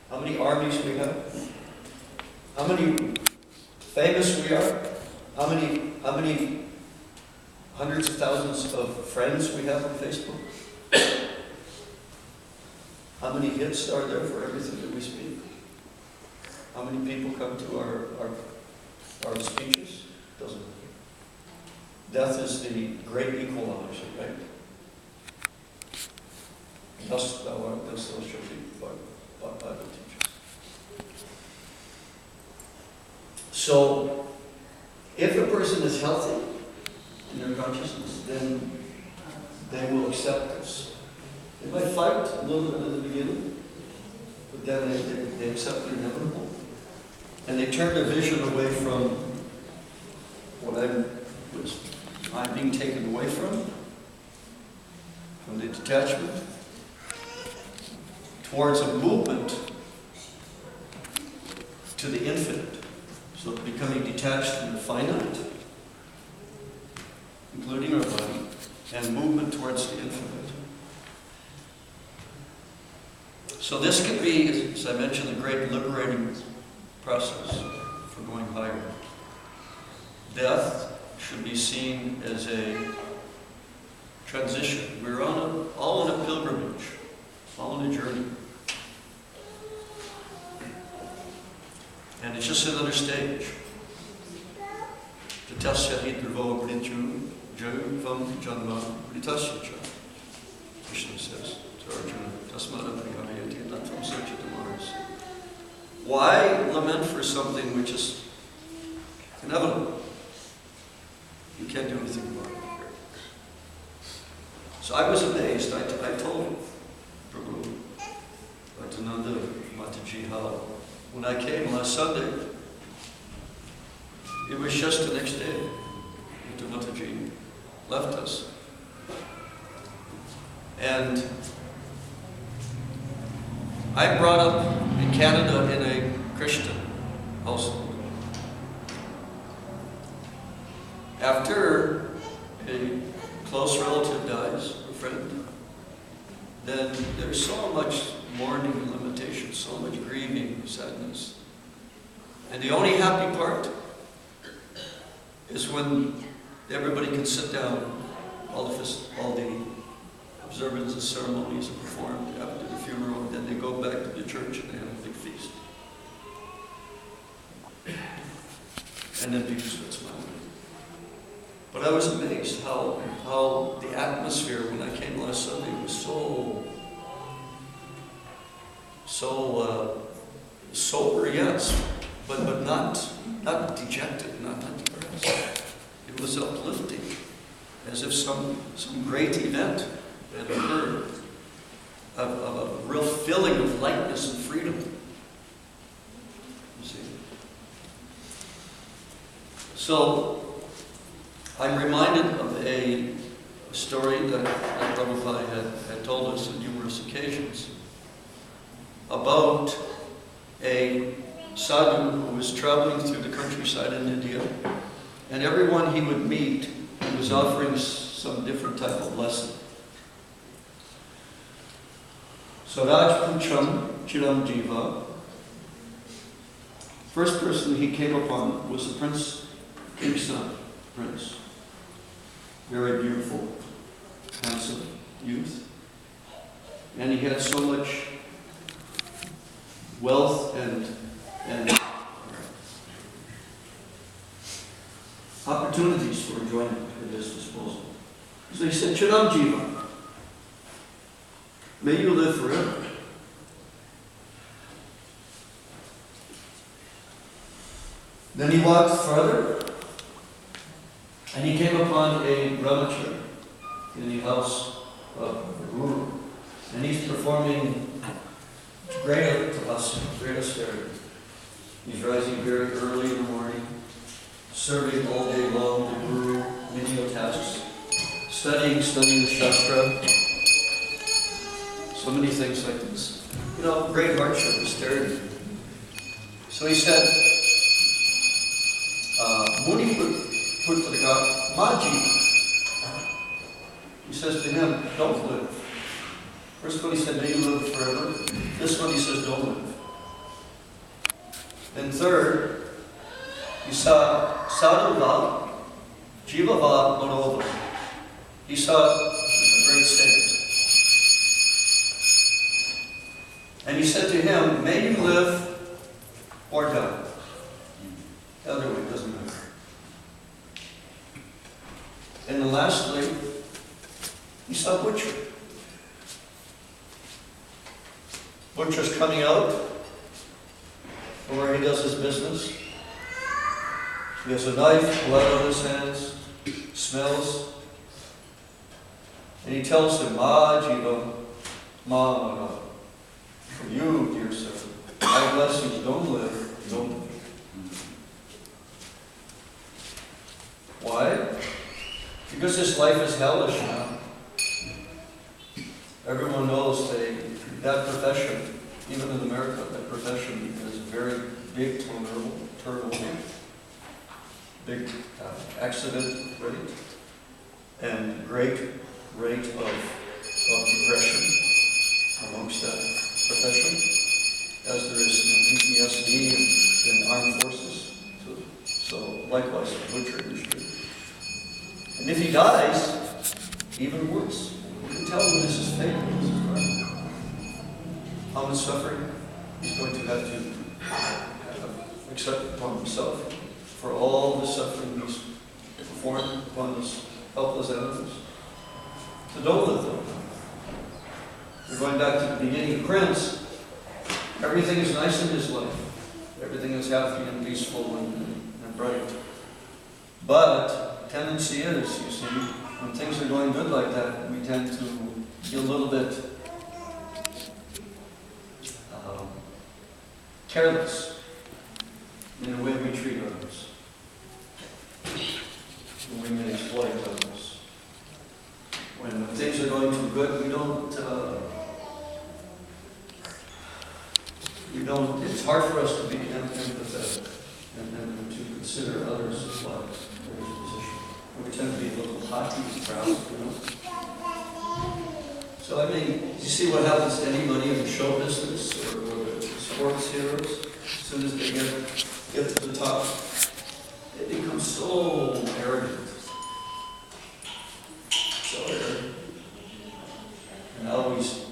how many armies we have, how many famous we are, how many hundreds of thousands of friends we have on Facebook, how many hits are there for everything that we speak, how many people come to our speeches? Doesn't matter. Death is the great equalizer, right? Thus thou shalt be by the teachers. So, if a person is healthy in their consciousness, then they will accept this. They might fight a little bit in the beginning, but then they accept the inevitable. And they turn their vision away from what I'm being taken away from the detachment, towards a movement to the infinite. So becoming detached from the finite, including our body, and movement towards the infinite. So this can be, as I mentioned, a great liberating process for going higher. Death should be seen as a transition. We're all on a pilgrimage, all on a journey. And it's just another stage. Tatasya hitrvo prityu javam janma pritasya cha. Krishna says to Arjuna, tasmana prihayati natvam sachitamars. Why lament for something which is inevitable? You can't do anything about it. So I was amazed. I told Prabhu, Bhaktananda Mataji, how when I came last Sunday, it was just the next day that Mataji left us. And I brought up in Canada in a Christian household. After a close relative dies, a friend, then there's so much mourning and lamentation, so much grieving, sadness. And the only happy part is when everybody can sit down, all the observances, ceremonies are performed after the funeral, and then they go back to the church and they have a big feast. And then people start smiling. But I was amazed how the atmosphere when I came last Sunday was so sober, yes, but not dejected, not depressed. It was uplifting, as if some great event had occurred, of a real feeling of lightness and freedom. You see? So I'm reminded of a story that Prabhupada had told us on numerous occasions about a sadhu who was traveling through the countryside in India, and everyone he would meet, he was offering some different type of lesson. So Rajpucham Chiram Jiva, first person he came upon was the prince, king's son, prince. Very beautiful, handsome youth. And he had so much wealth and opportunities for enjoyment at his disposal. So he said, Chiram Jiva, may you live forever. Then he walked further, and he came upon a brahmachari in the house of the guru. And he's performing great tapasya, great austerity. He's rising very early in the morning, serving all day long the guru, menial tasks, studying the Shastra. So many things like this. You know, great hardship, austerity. So he said, Muni Putrika Maji. He says to him, don't live. First one he said, may you live forever. This one he says, don't live. Then third, he saw Sadhuva Jivava Manova. He saw a great saint. And he said to him, may you live or die. The other way doesn't matter. And then lastly, he saw Butcher. Butcher's coming out from where he does his business. He has a knife, blood on his hands, smells. And he tells him, Ma Jiva, Ma, for you, dear sir, I bless you, don't live, don't live. Why? Because this life is hellish now. Everyone knows that profession, even in America, that profession is very big turnover, big accident rate, and great rate of depression amongst that profession, as there is PTSD in armed forces. So likewise, the butcher industry. And if he dies, even worse. You can tell when this is fate, this is right. How much suffering he's going to have to accept upon himself for all the suffering he's performed upon his helpless animals. So don't live though. We're going back to the beginning of Prince. Everything is nice in his life. Everything is happy and peaceful and bright. But tendency is, you see, when things are going good like that, we tend to be a little bit careless in the way we treat others. We may exploit others. When things are going too good, it's hard for us to be empathetic and to consider others as well. We tend to be a little haughty and proud, So, you see what happens to anybody in the show business or the sports heroes? As soon as they get to the top, they become so arrogant. So arrogant. And always